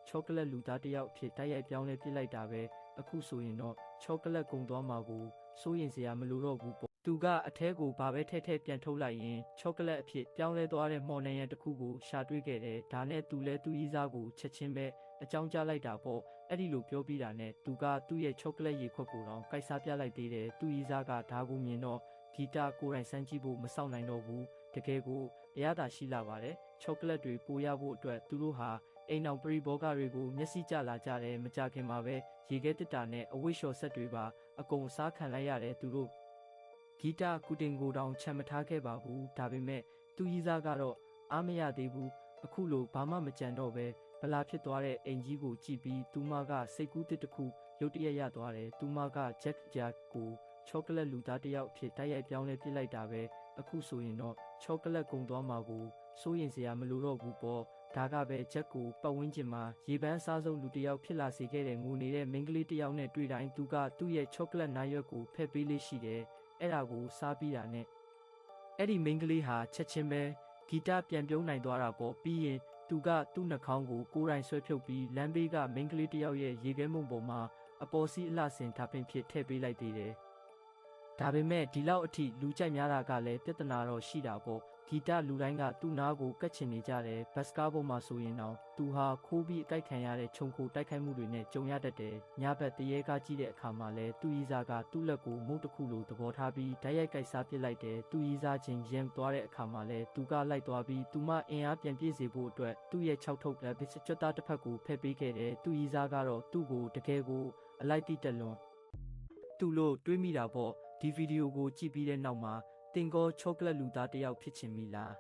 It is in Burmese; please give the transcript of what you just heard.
ချောကလက်လူသားတယောက်ဖြစ်တိုက်ရိုက်ပြောင်းလဲပြစ်လိုက်တာပဲအခုဆိုရင်တော့ချောကလက်ကုံသွားမှာကိုစိုးရင်စရာမလိုတော့ဘူးပေါ့သူကအထဲကိုဘာပဲထဲပြန်ထုတ်လိုက်ရင်ချောကလက်အဖြစ်ပြောင်းလဲသွားတဲ့မော်နရန်တစ်ခုကိုရှာတွေ့ခဲ့တယ်ဒါနဲ့သူလဲသူ့ဤစားကိုချက်ချင်းပဲအကြောင်းကြားလိုက်တာပေါ့အဲ့ဒီလိုပြောပြီးတာနဲ့သူကသူ့ရဲ့ချောကလက်ရေခွက်ကိုတော့ကိုက်စားပြလိုက်သေးတယ်သူ့ဤစားကဒါကိုမြင်တော့ဂီတာကိုယ်တိုင်စမ်းကြည့်ဖို့မစောင့်နိုင်တော့ဘူးတကယ်ကိုအရသာရှိလာပါတယ်ချောကလက်တွေပိုရဖို့အတွက်သူတို့ဟာအိမ်အောင်ပရိဘောဂတွေကိုမျက်စိကျလာကြတယ်မကြခင်မှာပဲရေခဲတစ်တာနဲ့အဝိရှော်ဆက်တွေပါအကုန်အစားခံလိုက်ရတယ်သူတို့ဂီတာကူတင်ကိုတောင်ချမ်းမထားခဲ့ပါဘူးဒါပေမဲ့သူကြီးစားကတော့အားမရသေးဘူးအခုလိုဘာမှမကြံတော့ပဲဗလာဖြစ်သွားတဲ့အိမ်ကြီးကိုကြည့်ပြီးသူမကစိတ်ကူးတစ်တစ်ခုရုတ်တရက်ရသွားတယ်သူမကဂျက်ကိုချောကလက်လူသားတယောက်ဖြစ်တိုက်ရိုက်ပြောင်းလဲပြစ်လိုက်တာပဲအခုဆိုရင်တော့ချောကလက်ကုံသွားမှာကိုစိုးရင်စရာမလိုတော့ဘူးပေါ့ဒါကပဲဂျက်ကိုပတ်ဝန်းကျင်မှာရေပန်းစားဆုံးလူတစ်ယောက်ဖြစ်လာစေခဲ့တဲ့ငိုနေတဲ့မိန်းကလေးတစ်ယောက်နဲ့တွေ့တိုင်းသူကသူ့ရဲ့ချောကလက်နာရွက်ကိုဖက်ပေးလေးရှိတယ်အဲ့ဒါကိုစားပြီးတာနဲ့အဲ့ဒီမိန်းကလေးဟာချက်ချင်းပဲဂီတပြန်ပြုံးနိုင်သွားတာပေါ့ပြီးရင်သူကသူ့နှာခေါင်းကိုကိုယ်တိုင်ဆွဲဖြုတ်ပြီးလမ်းဘေးကမိန်းကလေးတစ်ယောက်ရဲ့ရေခဲမုံပေါ်မှာအပေါ်စီးအလှဆင်ထားပင်ဖြစ်ထည့်ပေးလိုက်သေးတယ်ဒါပေမဲ့ဒီလောက်အထိလူကြိုက်များတာကလည်းပြဿနာတော့ရှိတာပေါ့ဂီတလူတိုင်းကသူ့နားကိုကတ်ချင်နေကြတယ်ဘတ်စကားပေါ်မှာဆိုရင်တော့သူဟာခိုးပြီးအကြိုက်ခံရတဲ့ခြုံခိုတိုက်ခိုက်မှုတွေနဲ့ကြုံရတတ်တယ်ညဘက်တရေကားကြည့်တဲ့အခါမှာလဲသူ့ဤစားကသူ့လက်ကိုမုတ်တစ်ခုလိုသဘောထားပြီးဓာတ်ရိုက်ကိုက်စားပစ်လိုက်တယ်သူ့ဤစားချင်းရင်သွားတဲ့အခါမှာလဲသူကလိုက်သွားပြီးသူမအင်အားပြန်ပြည့်စေဖို့အတွက်သူ့ရဲ့6ထုတ်လက်ဘစ်ကျွတ်သားတစ်ဖက်ကိုဖက်ပေးခဲ့တယ်သူ့ဤစားကတော့သူ့ကိုတကယ်ကိုအလိုက်တိတက်လွန်သူ့လို့တွေးမိတာပေါ့ဒီဗီဒီယိုကိုကြည့်ပြီးတဲ့နောက်မှာတင်ကောချောကလက်လူသားတယောက်ဖြစ်ချင်ပြီလား